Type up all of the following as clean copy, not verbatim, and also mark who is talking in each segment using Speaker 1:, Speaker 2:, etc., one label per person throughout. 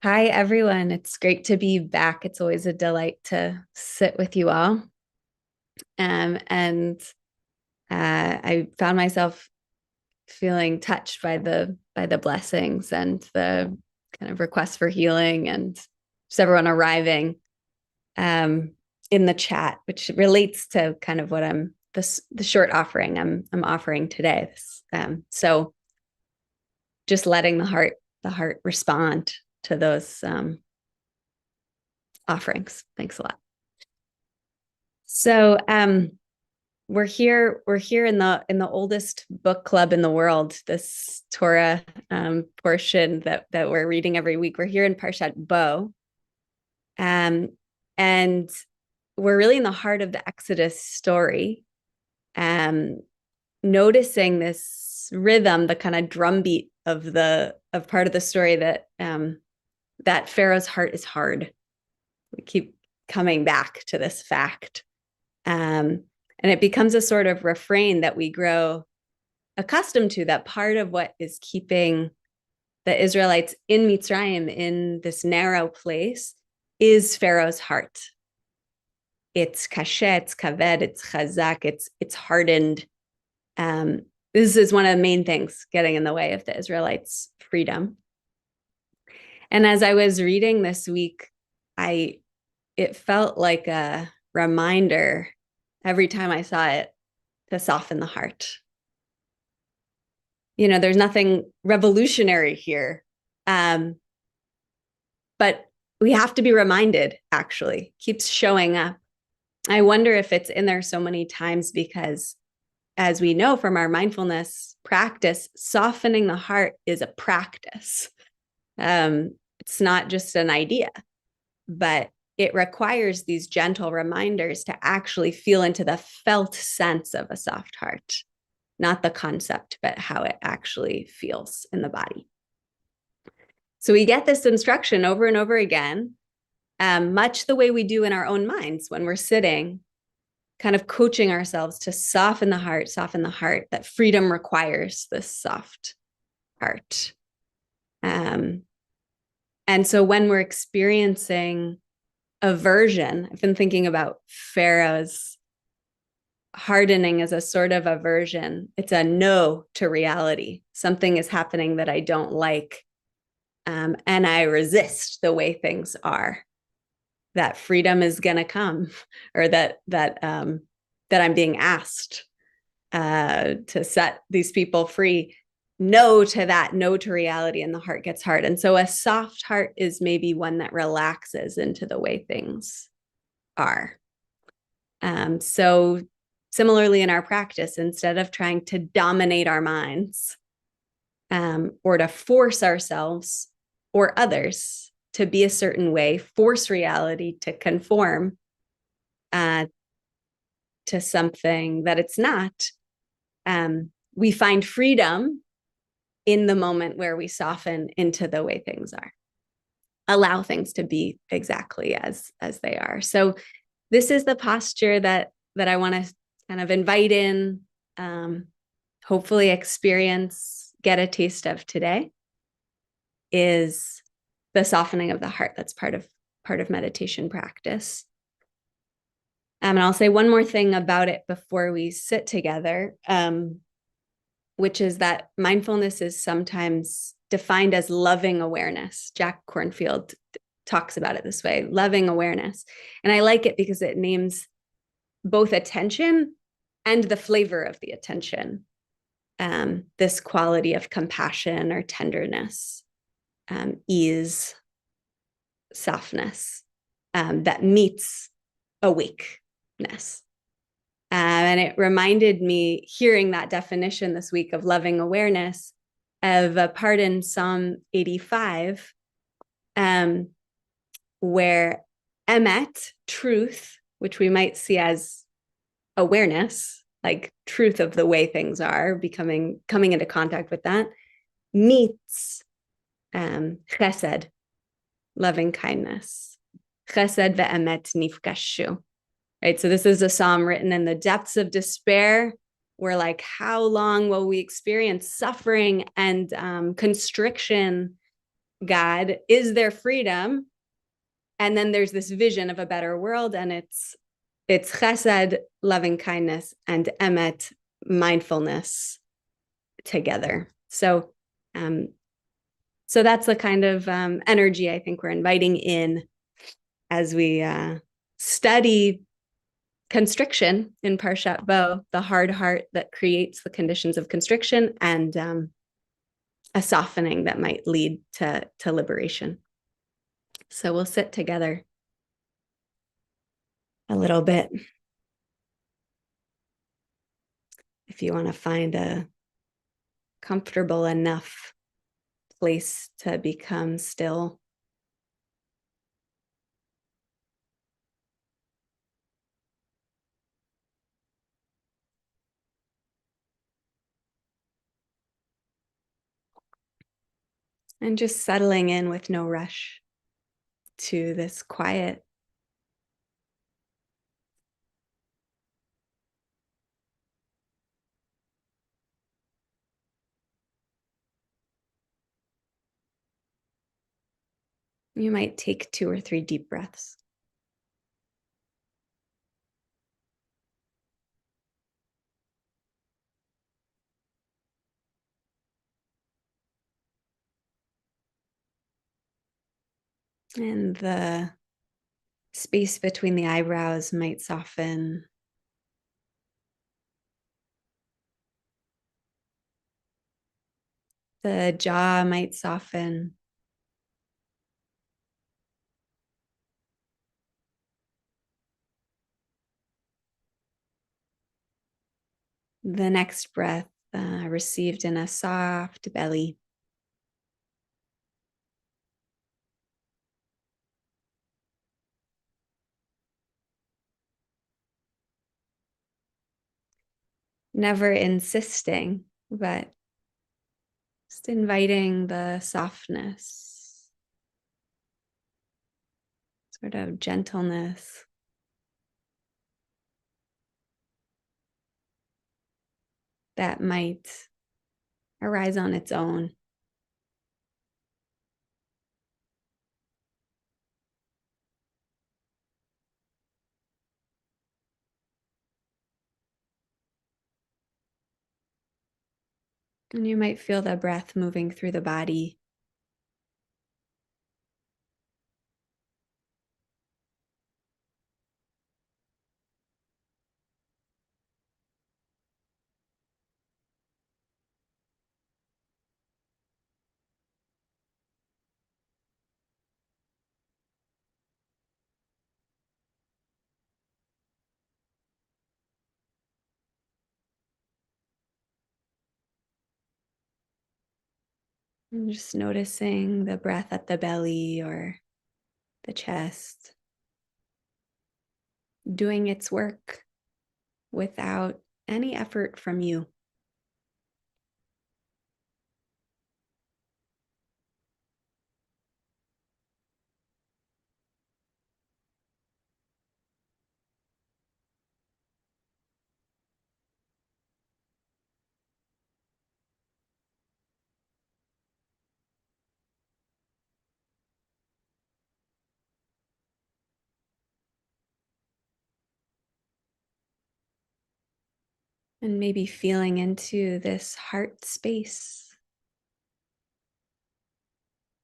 Speaker 1: Hi, everyone. It's great to be back. It's always a delight to sit with you all. And I found myself feeling touched by the blessings and the kind of requests for healing and just everyone arriving um, in the chat, which relates to kind of what the short offering I'm offering today. So just letting the heart respond to those offerings. Thanks a lot. So we're here in the oldest book club in the world, this Torah portion that we're reading every week. We're here in Parshat Bo. Um, and we're really in the heart of the Exodus story. Noticing this rhythm, the kind of drumbeat of part of the story that Pharaoh's heart is hard. We keep coming back to this fact. And it becomes a sort of refrain that we grow accustomed to, that part of what is keeping the Israelites in Mitzrayim, in this narrow place, is Pharaoh's heart. It's kashet, it's kaved, it's chazak, it's hardened. This is one of the main things getting in the way of the Israelites' freedom. And as I was reading this week, it felt like a reminder every time I saw it to soften the heart. There's nothing revolutionary here. But we have to be reminded, actually, keeps showing up. I wonder if it's in there so many times because, as we know from our mindfulness practice, softening the heart is a practice. It's not just an idea, but it requires these gentle reminders to actually feel into the felt sense of a soft heart, not the concept, but how it actually feels in the body. So we get this instruction over and over again, much the way we do in our own minds when we're sitting, kind of coaching ourselves to soften the heart, that freedom requires this soft heart. And so when we're experiencing aversion, I've been thinking about Pharaoh's hardening as a sort of aversion. It's a no to reality. Something is happening that I don't like. And I resist the way things are. That freedom is going to come, or that I'm being asked to set these people free. No to that, no to reality, and the heart gets hard. And so a soft heart is maybe one that relaxes into the way things are. So similarly in our practice, instead of trying to dominate our minds or to force ourselves or others to be a certain way, force reality to conform to something that it's not, we find freedom in the moment where we soften into the way things are, allow things to be exactly as they are. So this is the posture that I want to kind of invite in, hopefully experience, get a taste of today, is the softening of the heart. That's part of meditation practice. And I'll say one more thing about it before we sit together, which is that mindfulness is sometimes defined as loving awareness. Jack Kornfield talks about it this way, loving awareness. And I like it because it names both attention and the flavor of the attention. This quality of compassion or tenderness, ease, softness, that meets awakeness. And it reminded me, hearing that definition this week of loving awareness, of a part in Psalm 85, where emet, truth, which we might see as awareness, like truth of the way things are, coming into contact with that, meets chesed, loving kindness. Chesed ve'emet nifgashu. Right? So this is a psalm written in the depths of despair. We're like, how long will we experience suffering and constriction God is their freedom. And then there's this vision of a better world, and it's chesed, loving kindness, and emet, mindfulness together. Um, so that's the kind of energy I think we're inviting in as we study constriction in Parshat Bo, the hard heart that creates the conditions of constriction, and a softening that might lead to liberation. So we'll sit together a little bit. If you want to find a comfortable enough place to become still. And just settling in with no rush to this quiet. You might take 2 or 3 deep breaths. And the space between the eyebrows might soften. The jaw might soften. The next breath received in a soft belly. Never insisting, but just inviting the softness, sort of gentleness. That might arise on its own. And you might feel the breath moving through the body. And just noticing the breath at the belly or the chest, doing its work without any effort from you. And maybe feeling into this heart space.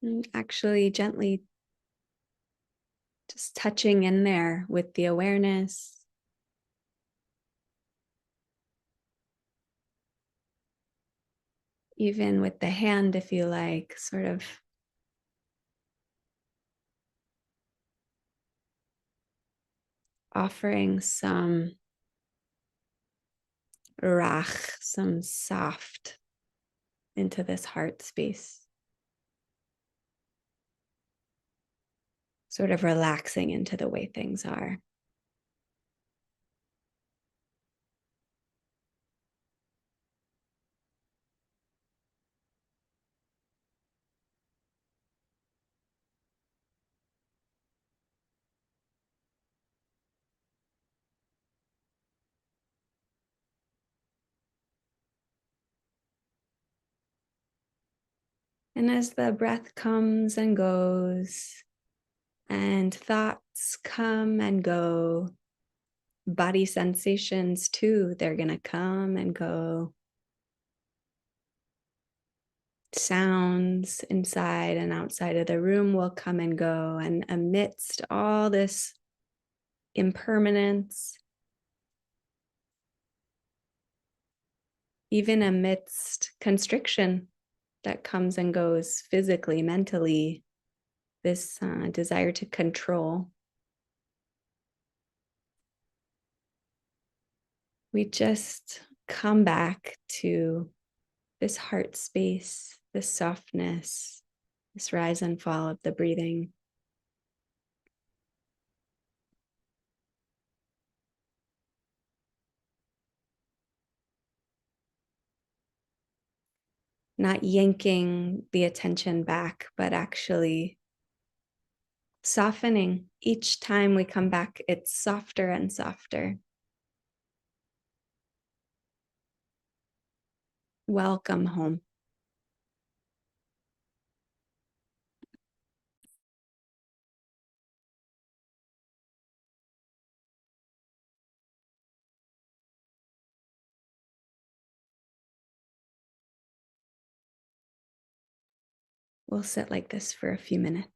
Speaker 1: And actually gently just touching in there with the awareness. Even with the hand, if you like, sort of offering some rach, some soft into this heart space. Sort of relaxing into the way things are. And as the breath comes and goes, and thoughts come and go, body sensations too, they're going to come and go. Sounds inside and outside of the room will come and go. And amidst all this impermanence, even amidst constriction that comes and goes physically, mentally, this desire to control, we just come back to this heart space, this softness, this rise and fall of the breathing. Not yanking the attention back, but actually softening. Each time we come back, it's softer and softer. Welcome home. We'll sit like this for a few minutes.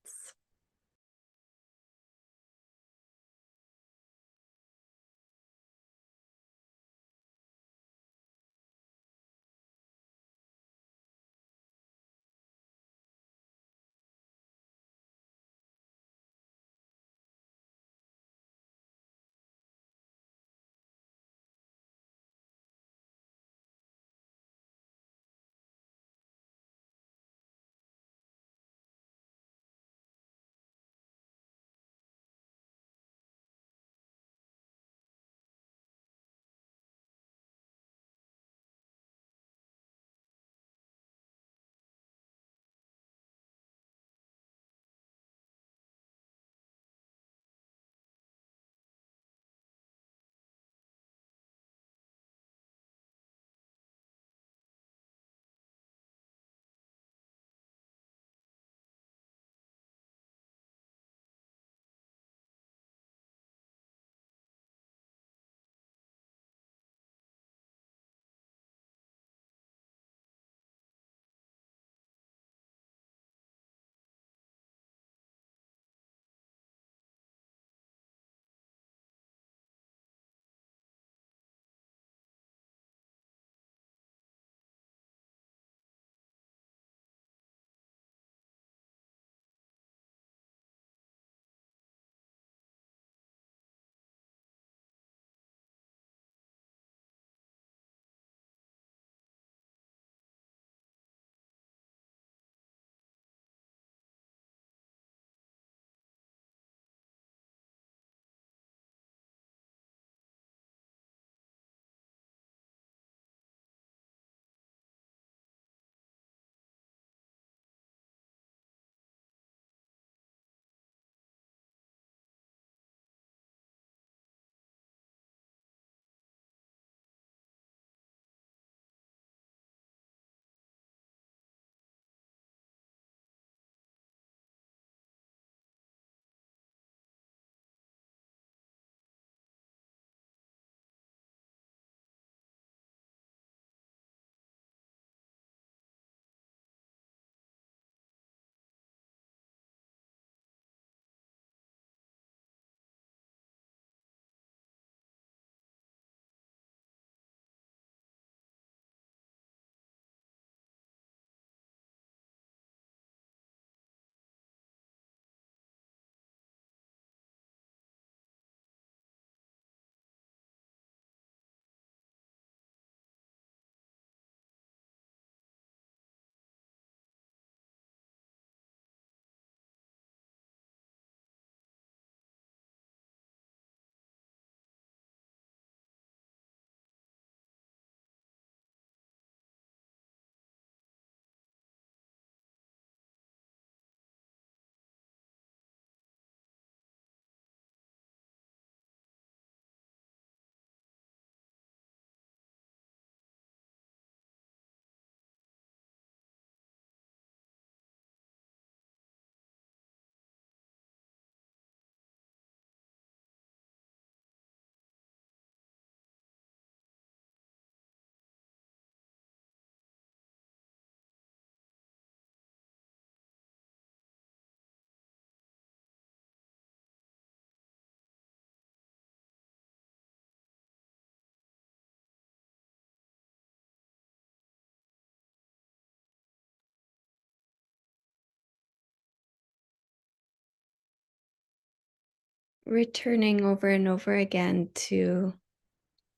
Speaker 1: returning over and over again to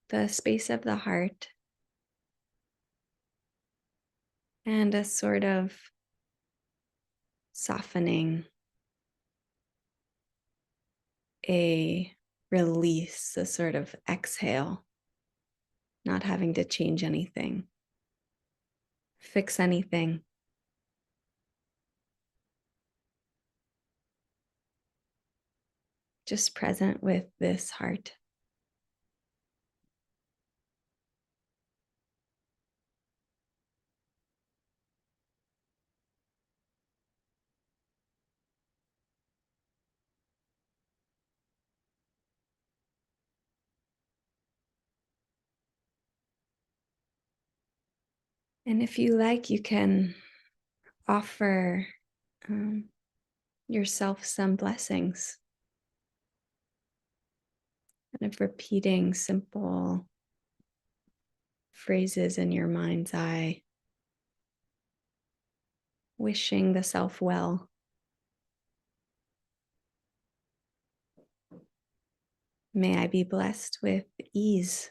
Speaker 1: the space of the heart and a sort of softening, a release, a sort of exhale, not having to change anything, fix anything. Just present with this heart. And if you like, you can offer yourself some blessings, kind of repeating simple phrases in your mind's eye, wishing the self well. May I be blessed with ease.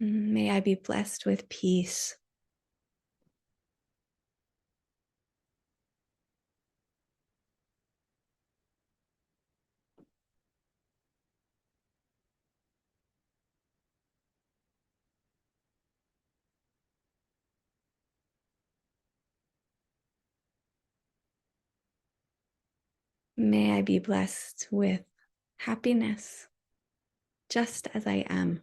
Speaker 1: May I be blessed with peace. May I be blessed with happiness, just as I am.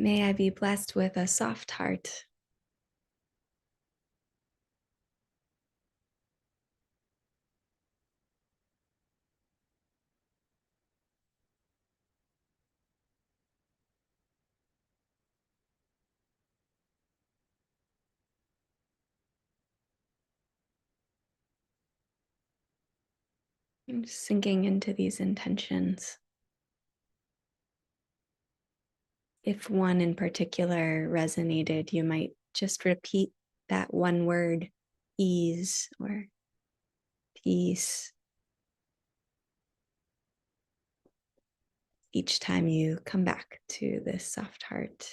Speaker 1: May I be blessed with a soft heart. I'm just sinking into these intentions. If one in particular resonated, you might just repeat that one word, ease or peace, each time you come back to this soft heart.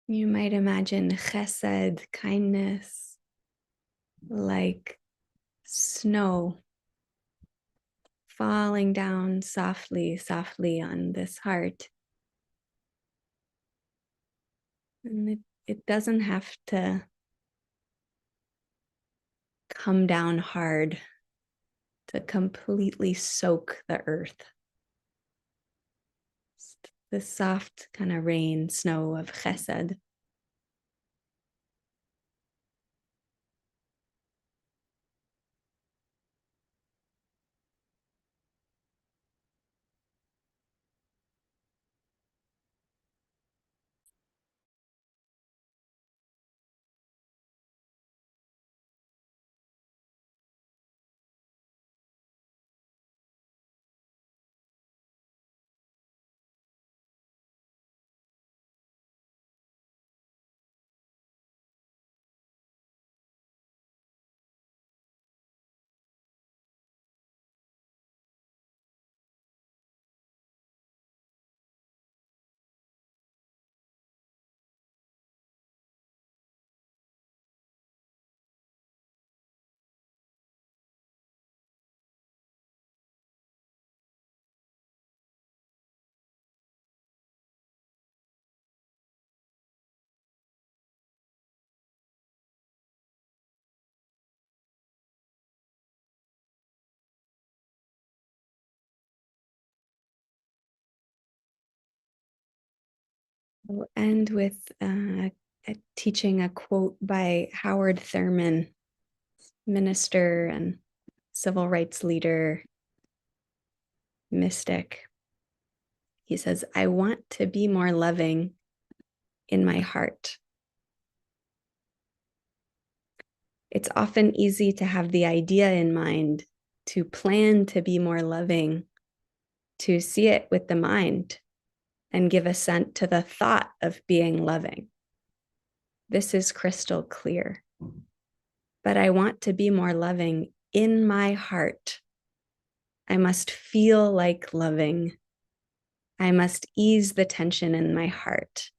Speaker 1: You might imagine chesed, kindness, like snow falling down softly, softly on this heart. And it doesn't have to come down hard to completely soak the earth. The soft kind of rain, snow of chesed. We'll end with teaching a quote by Howard Thurman, minister and civil rights leader, mystic. He says, "I want to be more loving in my heart." It's often easy to have the idea in mind, to plan to be more loving, to see it with the mind and give assent to the thought of being loving. This is crystal clear. But I want to be more loving in my heart. I must feel like loving. I must ease the tension in my heart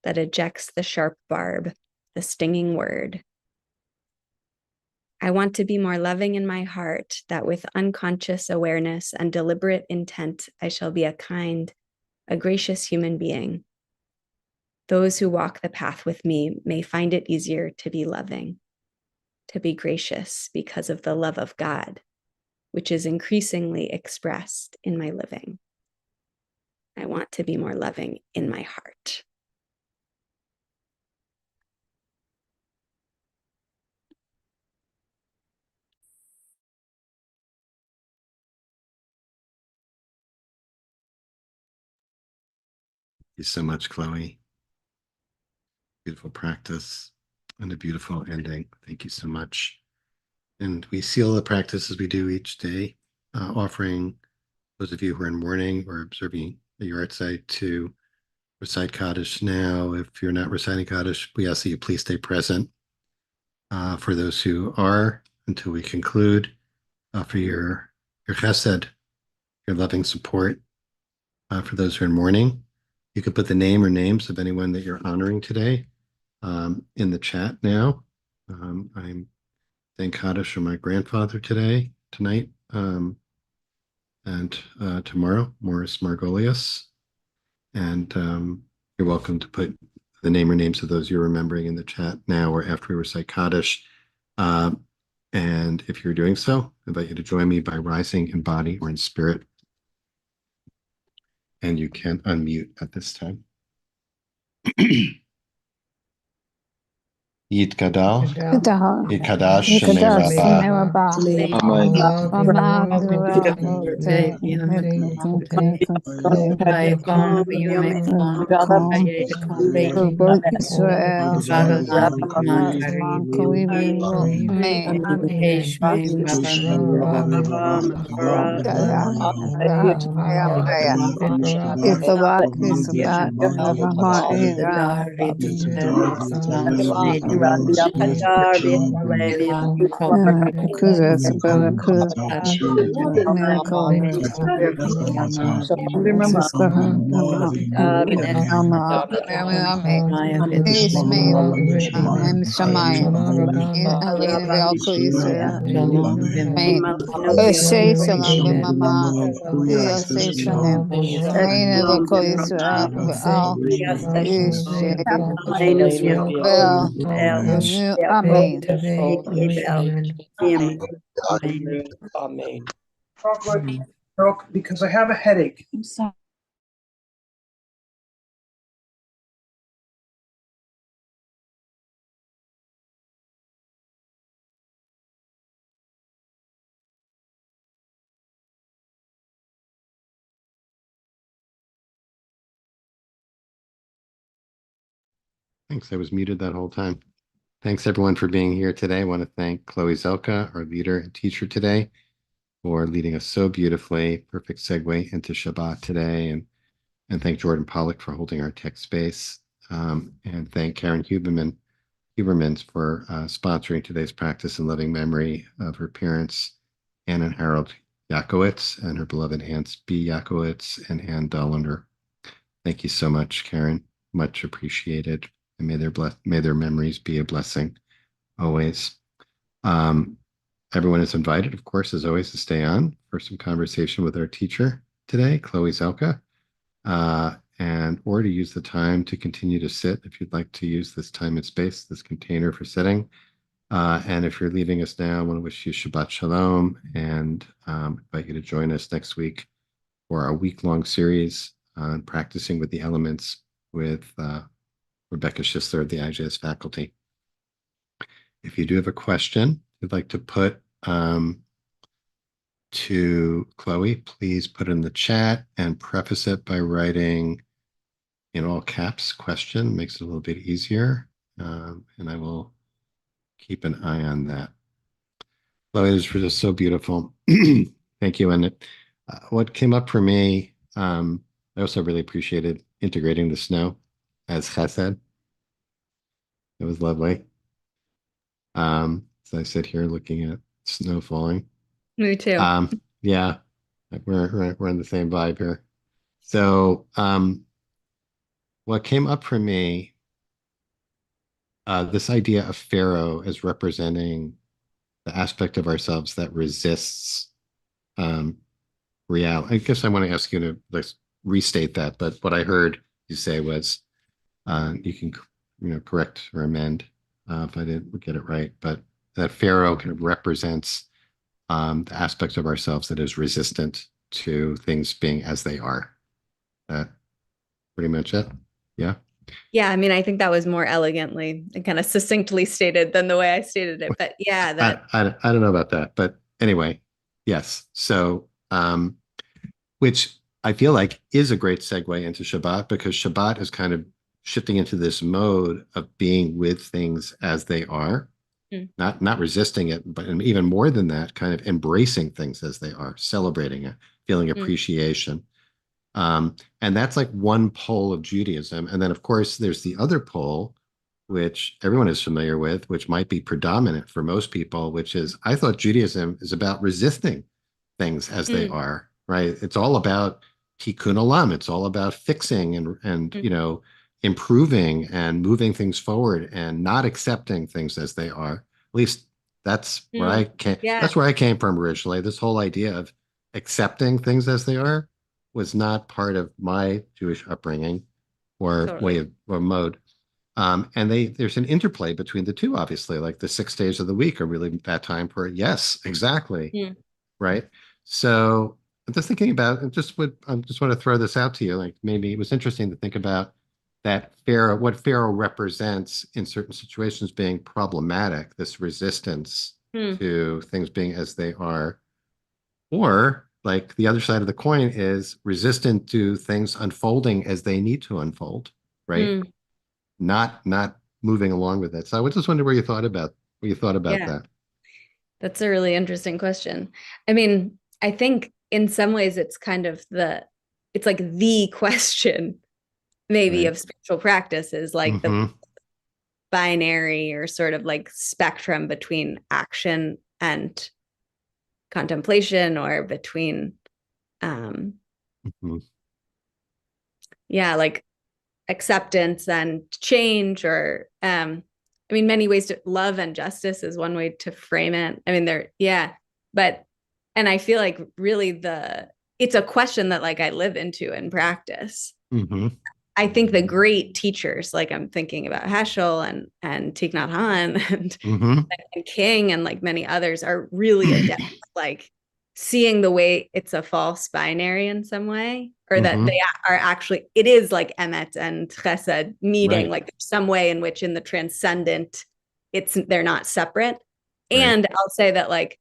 Speaker 1: that ejects the sharp barb, the stinging word. I want to be more loving in my heart, that with unconscious awareness and deliberate intent, I shall be a kind, a gracious human being. Those who walk the path with me may find it easier to be loving, to be gracious because of the love of God, which is increasingly expressed in my living. I want to be more loving in my heart.
Speaker 2: Thank you so much, Chloe. Beautiful practice and a beautiful ending. Thank you so much. And we seal the practice as we do each day, offering those of you who are in mourning or observing the yard site to recite Kaddish now. If you're not reciting Kaddish, we ask that you please stay present. For those who are, until we conclude, for your chesed, your loving support. For those who are in mourning, you could put the name or names of anyone that you're honoring today in the chat now. I'm saying Kaddish for my grandfather tonight, and tomorrow, Morris Margolius. And you're welcome to put the name or names of those you're remembering in the chat now or after we recite Kaddish. And if you're doing so, I invite you to join me by rising in body or in spirit. And you can unmute at this time. Yitkadal, Yikadash Shemei Rabbah,
Speaker 3: Because I have a headache.
Speaker 2: Thanks. I was muted that whole time. Thanks everyone for being here today. I want to thank Chloe Zelkha, our leader and teacher today, for leading us so beautifully. Perfect segue into Shabbat today. And thank Jordan Pollock for holding our tech space. And thank Karen Hubermans for sponsoring today's practice in loving memory of her parents, Ann and Harold Yakowitz, and her beloved aunts B. Yakowitz and Ann Dollander. Thank you so much, Karen. Much appreciated. And may their memories be a blessing always. Everyone is invited, of course, as always, to stay on for some conversation with our teacher today, Chloe Zelkha, or to use the time to continue to sit if you'd like to use this time and space, this container for sitting. And if you're leaving us now, I want to wish you Shabbat Shalom and invite you to join us next week for our week-long series on practicing with the elements with Rebecca Schistler of the IJS faculty. If you do have a question you'd like to put to Chloe, please put it in the chat and preface it by writing in all caps question. Makes it a little bit easier. And I will keep an eye on that. Chloe, this was just so beautiful. Thank you. And what came up for me, I also really appreciated integrating the snow as chesed. It was lovely. As I sit here looking at snow falling.
Speaker 1: Me too.
Speaker 2: Yeah, we're in the same vibe here. So, what came up for me, this idea of Pharaoh as representing the aspect of ourselves that resists reality. I guess I want to ask you to restate that, but what I heard you say was, you can correct or amend if I didn't get it right, but that Pharaoh kind of represents the aspects of ourselves that is resistant to things being as they are. That pretty much it. Yeah.
Speaker 1: Yeah, I mean, I think that was more elegantly and kind of succinctly stated than the way I stated it. But yeah, that
Speaker 2: I don't know about that, but anyway, yes. So, which I feel like is a great segue into Shabbat, because Shabbat is kind of shifting into this mode of being with things as they are, not resisting it, but even more than that, kind of embracing things as they are, celebrating it, feeling appreciation. And that's like one pole of Judaism. And then, of course, there's the other pole, which everyone is familiar with, which might be predominant for most people, which is, I thought Judaism is about resisting things as they are, right? It's all about tikkun olam. It's all about fixing and improving and moving things forward and not accepting things as they are. At least that's where I came.
Speaker 1: Yeah.
Speaker 2: That's where I came from originally. This whole idea of accepting things as they are was not part of my Jewish upbringing or way of or mode. And there's an interplay between the two, obviously. Like the 6 days of the week are really that time for it. Yes, exactly. Right. So I'm just thinking about, I just want to throw this out to you. Like maybe it was interesting to think about that Pharaoh, what Pharaoh represents in certain situations being problematic, this resistance to things being as they are. Or like the other side of the coin is resistant to things unfolding as they need to unfold, right? Not moving along with it. So I just wonder what you thought about that.
Speaker 1: That's a really interesting question. I mean, I think in some ways it's kind of it's like the question maybe of spiritual practice is like binary or sort of like spectrum between action and contemplation, or between um
Speaker 2: Mhm.
Speaker 1: yeah, like acceptance and change, or I mean, many ways to love and justice is one way to frame it. I mean, there, yeah, but, and I feel like really it's a question that like I live into in practice.
Speaker 2: Mhm.
Speaker 1: I think the great teachers, like I'm thinking about Heschel and Thich Nhat Hanh
Speaker 2: Mhm.
Speaker 1: and King and like many others, are really adept like seeing the way it's a false binary in some way, or that they
Speaker 2: Mhm.
Speaker 1: are actually, it is like emet and chesed meeting,
Speaker 2: Right.
Speaker 1: like there's some way in which in the transcendent they're not separate.
Speaker 2: Right.
Speaker 1: And I'll say that like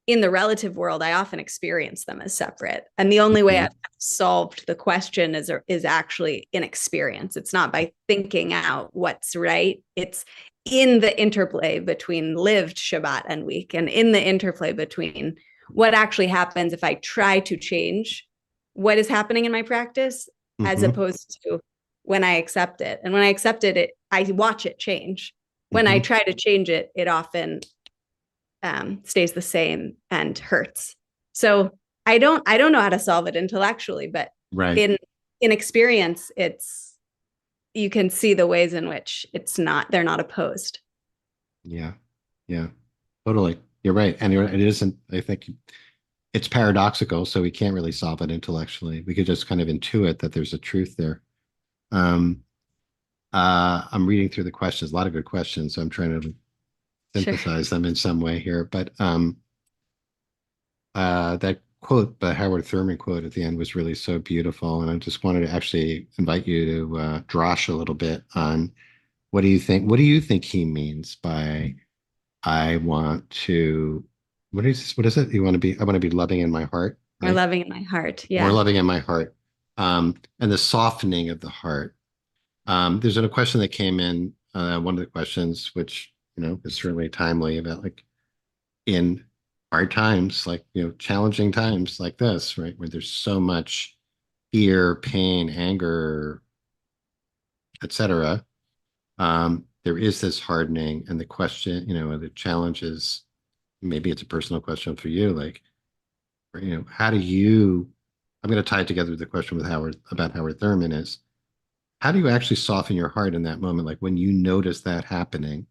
Speaker 1: in the relative world, I often experience them as separate. And the only way I've
Speaker 2: Mhm.
Speaker 1: solved the question is actually in experience. It's not by thinking out what's right. It's in the interplay between lived Shabbat and week, and in the interplay between what actually happens if I try to change what is happening in my practice, as
Speaker 2: Mhm.
Speaker 1: opposed to when I accept it. And when I accept it, I watch it change. When I
Speaker 2: Mhm.
Speaker 1: try to change it, it often stays the same and hurts. So I don't know how to solve it intellectually, but
Speaker 2: Right.
Speaker 1: in experience, it's, you can see the ways in which they're not opposed.
Speaker 2: Yeah. Yeah. Totally. You're right. And it isn't, I think it's paradoxical, so we can't really solve it intellectually. We could just kind of intuit that there's a truth there. Um, I'm reading through the questions, a lot of good questions, so I'm trying to
Speaker 1: Sure.
Speaker 2: synthesize them in some way here. But that quote, the Howard Thurman quote at the end was really so beautiful. And I just wanted to actually invite you to drosh a little bit on what do you think? What do you think he means by I want to, what is it? You want to be, I want to be loving in my heart,
Speaker 1: More
Speaker 2: right?
Speaker 1: loving in my heart.
Speaker 2: More
Speaker 1: Yeah.
Speaker 2: loving in my heart. And the softening of the heart. There's a question that came in, one of the questions, which, is certainly timely about like in hard times, like, challenging times like this, right? Where there's so much fear, pain, anger, etc. There is this hardening, and the question, the challenge is, maybe it's a personal question for you, like, how do you, I'm going to tie it together with the question with Howard about Howard Thurman is, how do you actually soften your heart in that moment? Like when you notice that happening,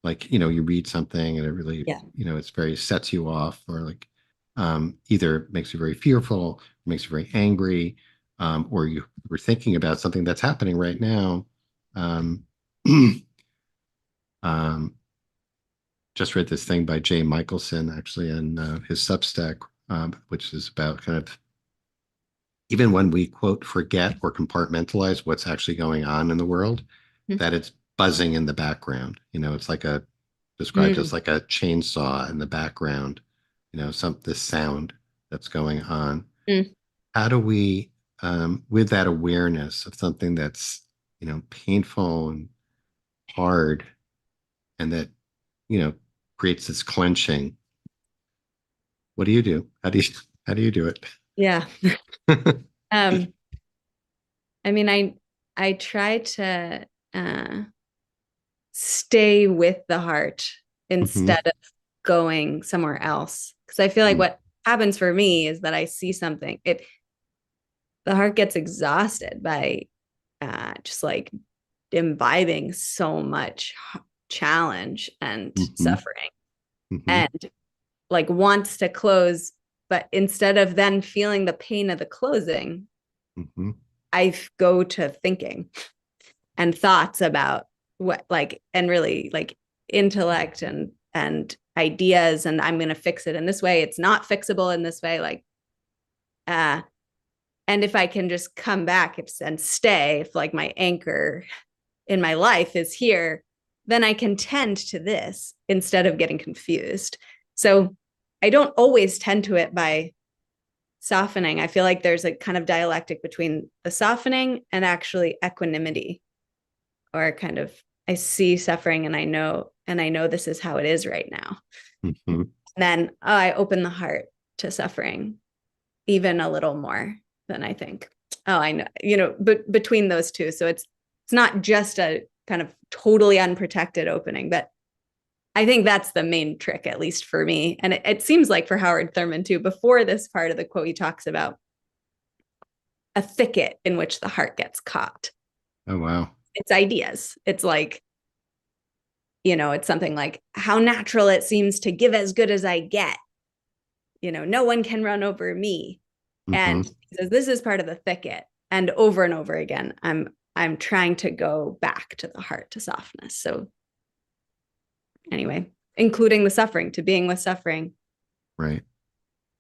Speaker 2: like, you read something and it really,
Speaker 1: Yeah.
Speaker 2: it's very sets you off, or like, either makes you very fearful, makes you very angry, or you were thinking about something that's happening right now. Um, um, just read this thing by Jay Michelson, actually, in his Substack, which is about kind of even when we quote forget or compartmentalize what's actually going on in the world, that it's buzzing in the background. It's like described as
Speaker 1: Mm.
Speaker 2: like a chainsaw in the background, this sound that's going on.
Speaker 1: Mm.
Speaker 2: How do we, with that awareness of something that's, painful and hard, and that, you know, creates this clenching, what do you do? How do you do it?
Speaker 1: Yeah. Um, I mean, I try to uh, stay with the heart
Speaker 2: Mhm.
Speaker 1: instead of going somewhere else. Because I feel like what happens for me is that I see something. The heart gets exhausted by just like imbibing so much challenge and
Speaker 2: Mhm.
Speaker 1: suffering,
Speaker 2: Mhm.
Speaker 1: and like wants to close, but instead of then feeling the pain of the closing,
Speaker 2: Mhm.
Speaker 1: I go to thinking and thoughts about what, like, and really like intellect and ideas, and I'm going to fix it in this way, it's not fixable in this way, like uh and if I can just come back and stay, if like my anchor in my life is here, then I can tend to this instead of getting confused. So I don't always tend to it by softening. I feel like there's a kind of dialectic between the softening and actually equanimity, or kind of, I see suffering and I know this is how it is right now.
Speaker 2: Mhm.
Speaker 1: And then I open the heart to suffering even a little more than I think. Oh, I know, but between those two. So it's not just a kind of totally unprotected opening. But I think that's the main trick, at least for me. And it seems like for Howard Thurman too. Before this part of the quote, he talks about a thicket in which the heart gets caught.
Speaker 2: Oh, wow.
Speaker 1: It's ideas. It's like, it's something like how natural it seems to give as good as I get. No one can run over me.
Speaker 2: Mm-hmm.
Speaker 1: And he says, this is part of the thicket. And over again, I'm trying to go back to the heart, to softness. So anyway, including the suffering, to being with suffering.
Speaker 2: Right.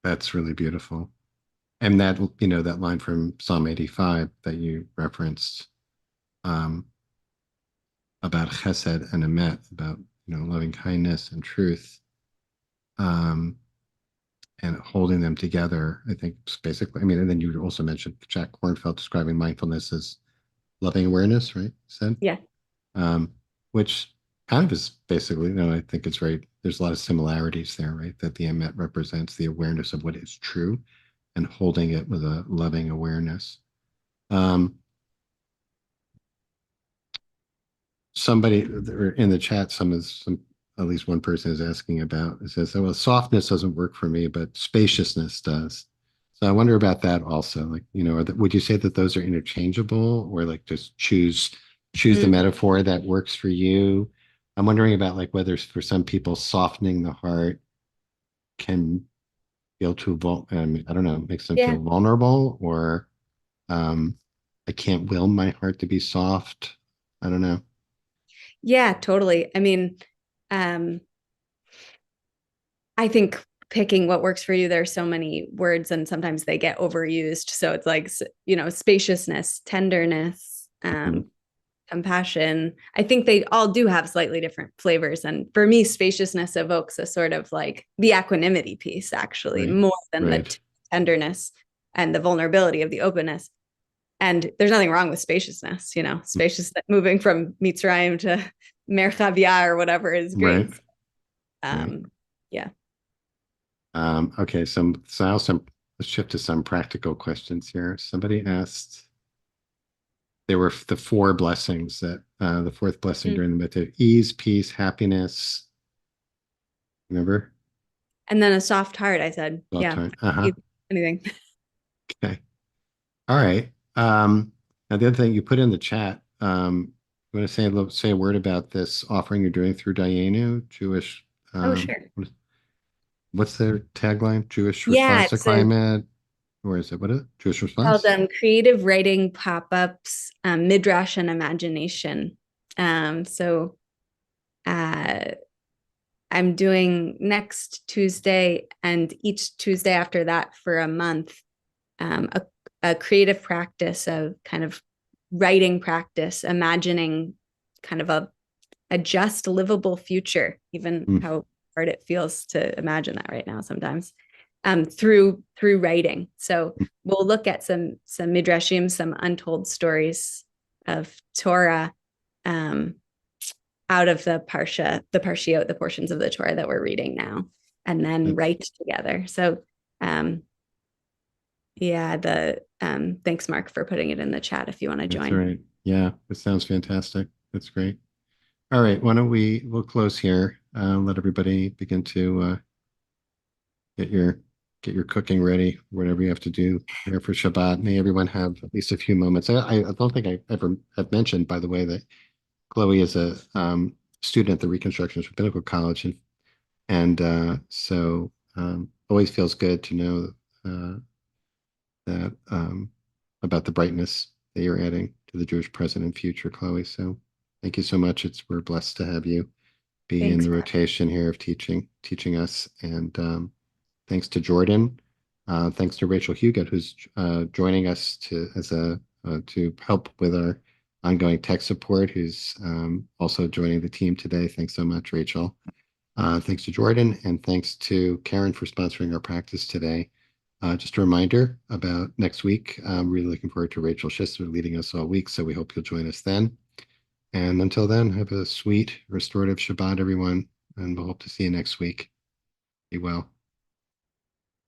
Speaker 2: That's really beautiful. And that, that line from Psalm 85 that you referenced, um, about chesed and emet, about, loving kindness and truth, um, and holding them together. I think it's basically, and then you also mentioned Jack Kornfield describing mindfulness as loving awareness, right? You said,
Speaker 1: Yeah.
Speaker 2: um, which kind of is basically, I think it's right. There's a lot of similarities there, right? That the emet represents the awareness of what is true and holding it with a loving awareness. Um, Somebody in the chat, at least one person is asking about, it says, well, softness doesn't work for me, but spaciousness does. So I wonder about that also. Like, would you say that those are interchangeable, or like just choose the
Speaker 1: Mm.
Speaker 2: metaphor that works for you? I'm wondering about like whether for some people softening the heart can feel I don't know, makes them
Speaker 1: Yeah.
Speaker 2: feel vulnerable, or I can't will my heart to be soft. I don't know.
Speaker 1: Yeah, totally. Um, I think picking what works for you, there's so many words and sometimes they get overused. So it's like, spaciousness, tenderness,
Speaker 2: Mhm.
Speaker 1: compassion. I think they all do have slightly different flavors. And for me, spaciousness evokes a sort of like the equanimity piece, actually,
Speaker 2: Right.
Speaker 1: more than the
Speaker 2: Right.
Speaker 1: tenderness and the vulnerability of the openness. And there's nothing wrong with spaciousness, spaciousness moving from Mitzrayim to Merchavia or whatever is
Speaker 2: Right.
Speaker 1: great.
Speaker 2: Right.
Speaker 1: Um, yeah.
Speaker 2: Okay. Let's shift to some practical questions here. Somebody asked, there were the four blessings that, the fourth blessing
Speaker 1: Mm.
Speaker 2: during the method: ease, peace, happiness. Remember?
Speaker 1: And then a soft heart, I said,
Speaker 2: All
Speaker 1: yeah,
Speaker 2: time. Uh-huh.
Speaker 1: anything.
Speaker 2: Okay. All right. Now the other thing you put in the chat, you want to say a word about this offering you're doing through Dayenu, Jewish,
Speaker 1: Oh,
Speaker 2: um,
Speaker 1: sure.
Speaker 2: what's their tagline? Jewish
Speaker 1: Yeah,
Speaker 2: response to
Speaker 1: it's a
Speaker 2: climate, or is it what is it? Jewish
Speaker 1: called
Speaker 2: response?
Speaker 1: creative writing pop-ups, midrash and imagination. So uh, I'm doing next Tuesday and each Tuesday after that for a month, um, a, a creative practice of kind of writing practice, imagining kind of a just livable future, even
Speaker 2: Mm,
Speaker 1: how hard it feels to imagine that right now sometimes, through writing. So
Speaker 2: mm,
Speaker 1: we'll look at some midrashim, some untold stories of Torah, um, out of the parshiot, the portions of the Torah that we're reading now, and then
Speaker 2: that's
Speaker 1: write together. So um, yeah, the thanks, Mark, for putting it in the chat if you want to
Speaker 2: that's
Speaker 1: join.
Speaker 2: right. Yeah, it sounds fantastic. That's great. All right, why don't we'll close here. Let everybody begin to get your get your cooking ready, whatever you have to do there for Shabbat. May everyone have at least a few moments. I don't think I ever have mentioned, by the way, that Chloe is a student at the Reconstructionist Rabbinical College, and always feels good to know that about the brightness that you're adding to the Jewish present and future, Chloe. So thank you so much. We're blessed to have you be in
Speaker 1: Thanks,
Speaker 2: the
Speaker 1: Mark.
Speaker 2: rotation here of teaching us. And thanks to Jordan. Thanks to Rachel Hugot, who's joining us to help with our ongoing tech support, who's also joining the team today. Thanks so much, Rachel. Thanks to Jordan, and thanks to Karen for sponsoring our practice today. Just a reminder about next week. I'm really looking forward to Rachel Schisler leading us all week, so we hope you'll join us then. And until then, have a sweet, restorative Shabbat, everyone, and we'll hope to see you next week. Be well.